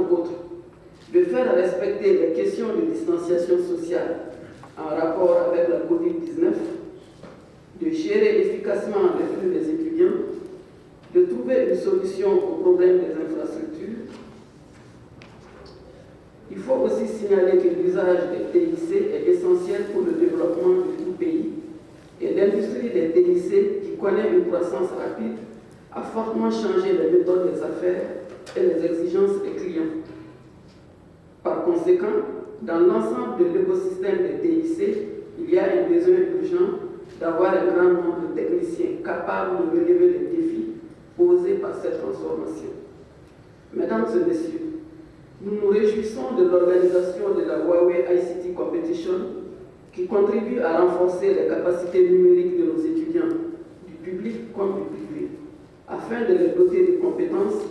entre autres, de faire respecter les questions de distanciation sociale en rapport avec la COVID-19, de gérer efficacement les flux des étudiants, de trouver une solution au problème des infrastructures. Il faut aussi signaler que l'usage des TIC est essentiel pour le développement de tout pays et l'industrie des TIC, qui connaît une croissance rapide, a fortement changé les méthodes des affaires et les exigences des clients. Par conséquent, dans l'ensemble de l'écosystème des TIC, il y a un besoin urgent d'avoir un grand nombre de techniciens capables de relever les défis posés par cette transformation. Mesdames et messieurs, nous nous réjouissons de l'organisation de la Huawei ICT Competition qui contribue à renforcer les capacités numériques de nos étudiants, du public comme du privé, afin de les doter de compétences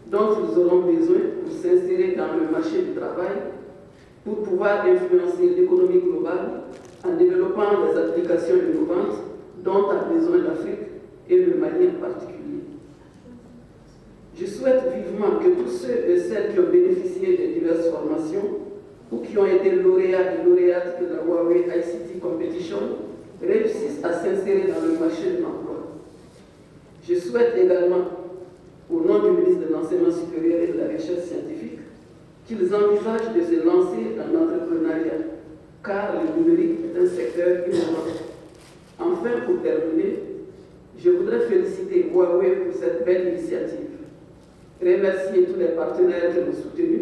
dont ils auront besoin pour s'insérer dans le marché du travail, pour pouvoir influencer l'économie globale en développant les applications innovantes dont a besoin l'Afrique et le Mali en particulier. Je souhaite vivement que tous ceux et celles qui ont bénéficié de diverses formations ou qui ont été lauréats et lauréates de la Huawei ICT Competition réussissent à s'insérer dans le marché de l'emploi. Je souhaite également, au nom du ministre de l'Enseignement supérieur et de la Recherche scientifique, qu'ils envisagent de se lancer dans l'entrepreneuriat, car le numérique est un secteur innovant. Enfin, pour terminer, je voudrais féliciter Huawei pour cette belle initiative, remercier tous les partenaires qui l'ont soutenu,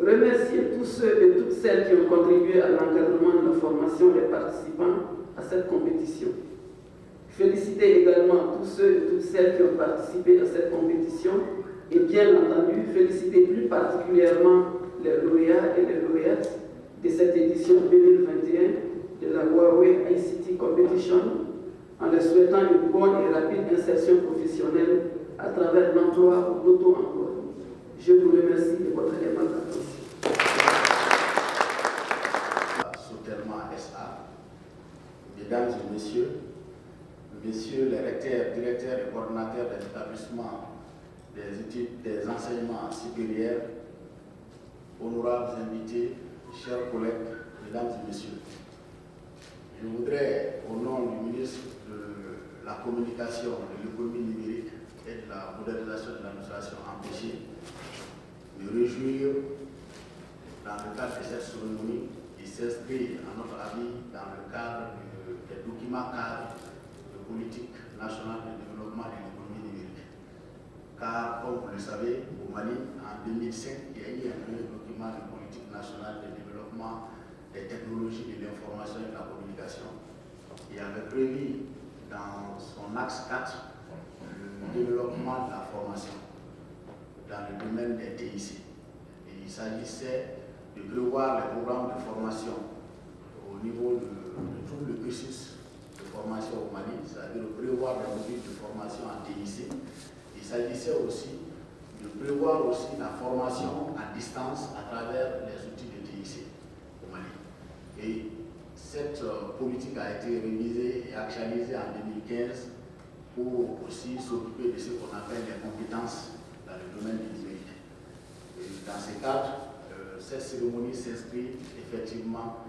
remercier tous ceux et toutes celles qui ont contribué à l'encadrement de la formation des participants à cette compétition. Féliciter également tous ceux et toutes celles qui ont participé à cette compétition et bien entendu féliciter plus particulièrement les lauréats et les lauréates de cette édition 2021 de la Huawei ICT Competition en leur souhaitant une bonne et rapide insertion professionnelle à travers l'emploi ou l'auto-emploi. Je vous remercie de votre aimable attention. Soterma SA, Mesdames et Messieurs, Messieurs les recteurs, directeurs et coordonnateurs des établissements des études des enseignements supérieurs, honorables invités, chers collègues, Mesdames et Messieurs, je voudrais, au nom du ministre de la Communication, de l'économie numérique et de la modernisation de l'administration empêchée, me réjouir dans le cadre de cette cérémonie qui s'inscrit, à notre avis, dans le cadre des documents cadres de politique nationale de développement de l'économie numérique. Car, comme vous le savez, au Mali, en 2005, il y a eu un premier document de politique nationale de développement des technologies de l'information et de la communication. Il avait prévu dans son axe 4 le développement de la formation dans le domaine des TIC. Et il s'agissait de prévoir les programmes de formation au niveau de tout le cursus de formation au Mali, c'est-à-dire de prévoir les modules de formation en TIC. Il s'agissait aussi de prévoir aussi la formation à distance à travers les outils de TIC au Mali. Et cette politique a été révisée et actualisée en 2015 pour aussi s'occuper de ce qu'on appelle les compétences dans le domaine du numérique. Et dans ce cadre, cette cérémonie s'inscrit effectivement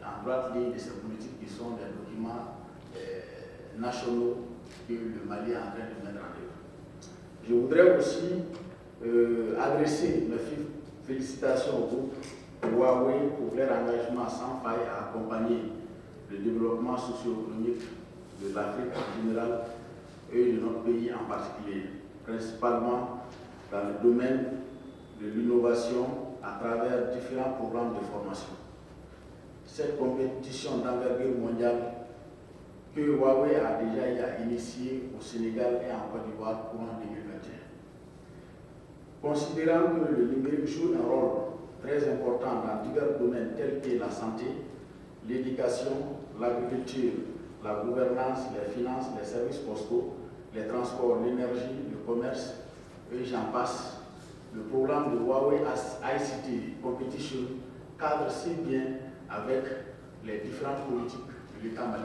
en droite ligne de ces politiques qui sont des documents nationaux que le Mali est en train de mettre en œuvre. Je voudrais aussi adresser mes félicitations au groupe Huawei pour leur engagement sans faille à accompagner le développement socio-économique de l'Afrique en général et de notre pays en particulier, principalement dans le domaine de l'innovation à travers différents programmes de formation. Cette compétition d'envergure mondiale que Huawei a déjà initiée au Sénégal et en Côte d'Ivoire courant 2021. Considérant que le numérique joue un rôle très important dans divers domaines tels que la santé, l'éducation, l'agriculture, la gouvernance, les finances, les services postaux, les transports, l'énergie, le commerce, et j'en passe, le programme de Huawei ICT Competition cadre si bien avec les différentes politiques de l'État malien.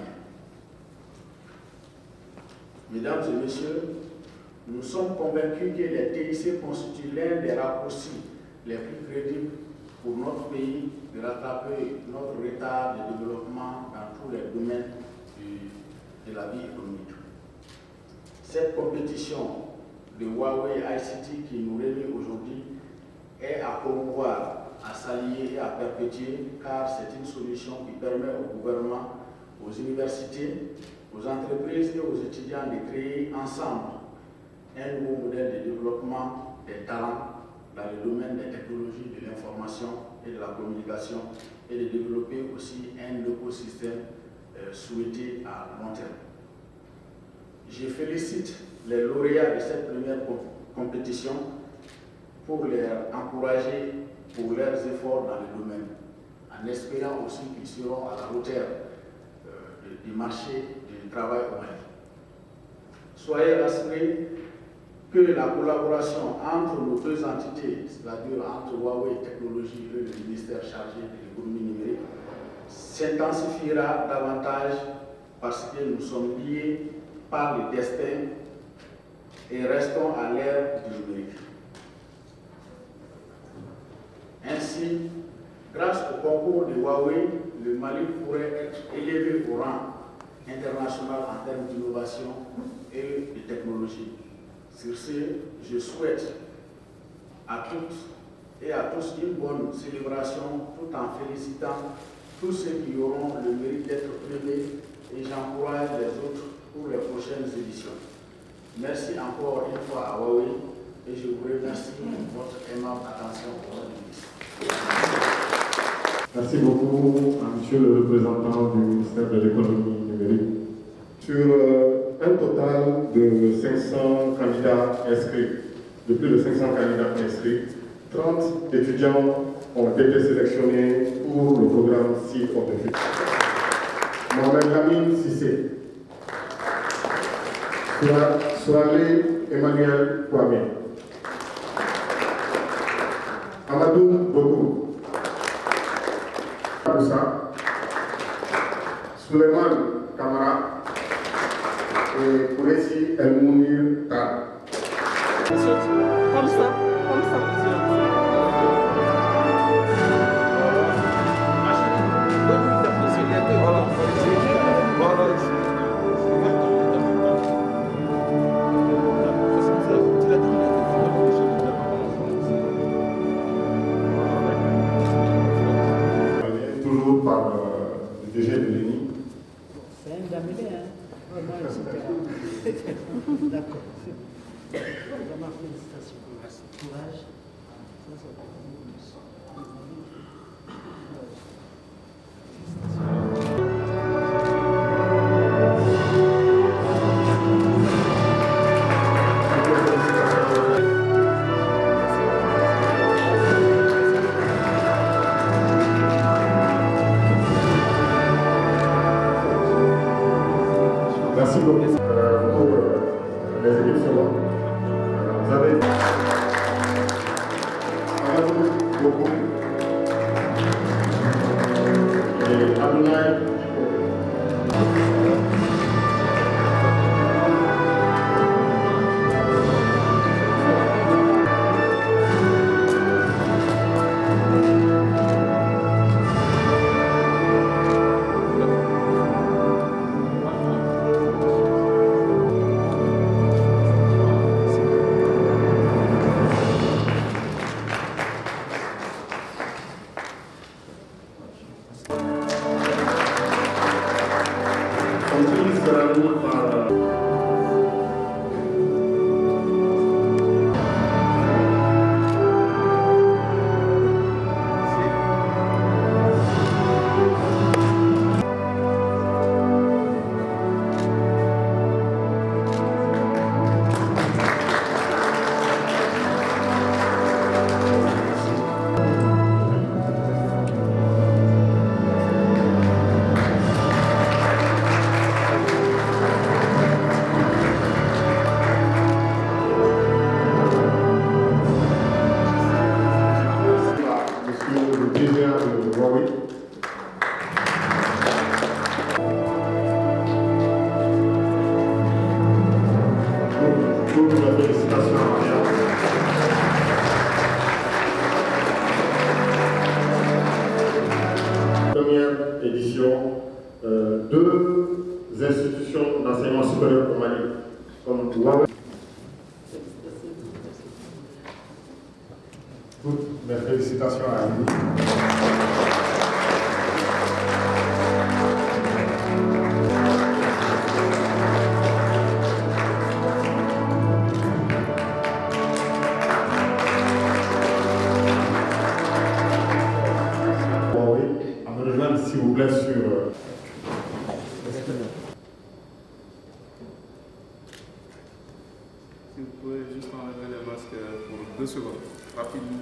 Mesdames et Messieurs, Nous sommes convaincus que les TIC constituent l'un des raccourcis les plus crédibles pour notre pays de rattraper notre retard de développement dans tous les domaines de la vie économique. Cette compétition de Huawei ICT qui nous réunit aujourd'hui est à promouvoir, à s'allier et à perpétuer, car c'est une solution qui permet au gouvernement, aux universités, aux entreprises et aux étudiants de créer ensemble un nouveau modèle de développement des talents dans le domaine des technologies de l'information et de la communication et de développer aussi un écosystème souhaité à long terme. Je félicite les lauréats de cette première compétition pour les encourager pour leurs efforts dans le domaine, en espérant aussi qu'ils seront à la hauteur du marché du travail au Mali. Soyez rassurés que la collaboration entre nos deux entités, c'est-à-dire entre Huawei Technologies et le ministère chargé de l'économie numérique, s'intensifiera davantage parce que nous sommes liés par le destin et restons à l'ère du numérique. Ainsi, grâce au concours de Huawei, le Mali pourrait être élevé au rang international en termes d'innovation et de technologie. Sur ce, je souhaite à toutes et à tous une bonne célébration tout en félicitant tous ceux qui auront le mérite d'être primés et j'encourage les autres pour les prochaines éditions. Merci encore une fois à Huawei et je vous remercie de votre aimable attention aujourd'hui. Merci beaucoup à monsieur le représentant du ministère de l'économie numérique. Sur un total de 500 candidats inscrits, de plus de 500 candidats inscrits, 30 étudiants ont été sélectionnés pour le programme Seed of the Future. Mohamed Lamine Sissé, Soalé Emmanuel Kwame, Amadou Bokou, Moussa, Suleiman Kamara et Kouresi El Mounir Tal. Comme ça. Toujours par le DG de l'ENI. C'est un gaminé, hein? Vraiment, super. D'accord. Vraiment, félicitations. Merci. Courage. Ça, c'est Merci beaucoup pour les élections. Vous avez beaucoup et Abdoulaye. institutions, deux institutions d'enseignement supérieur au Mali, comme Huawei. Toutes mes félicitations à lui. À me rejoindre s'il vous plaît sur... Si vous pouvez juste enlever les masques pour 2 secondes, rapidement.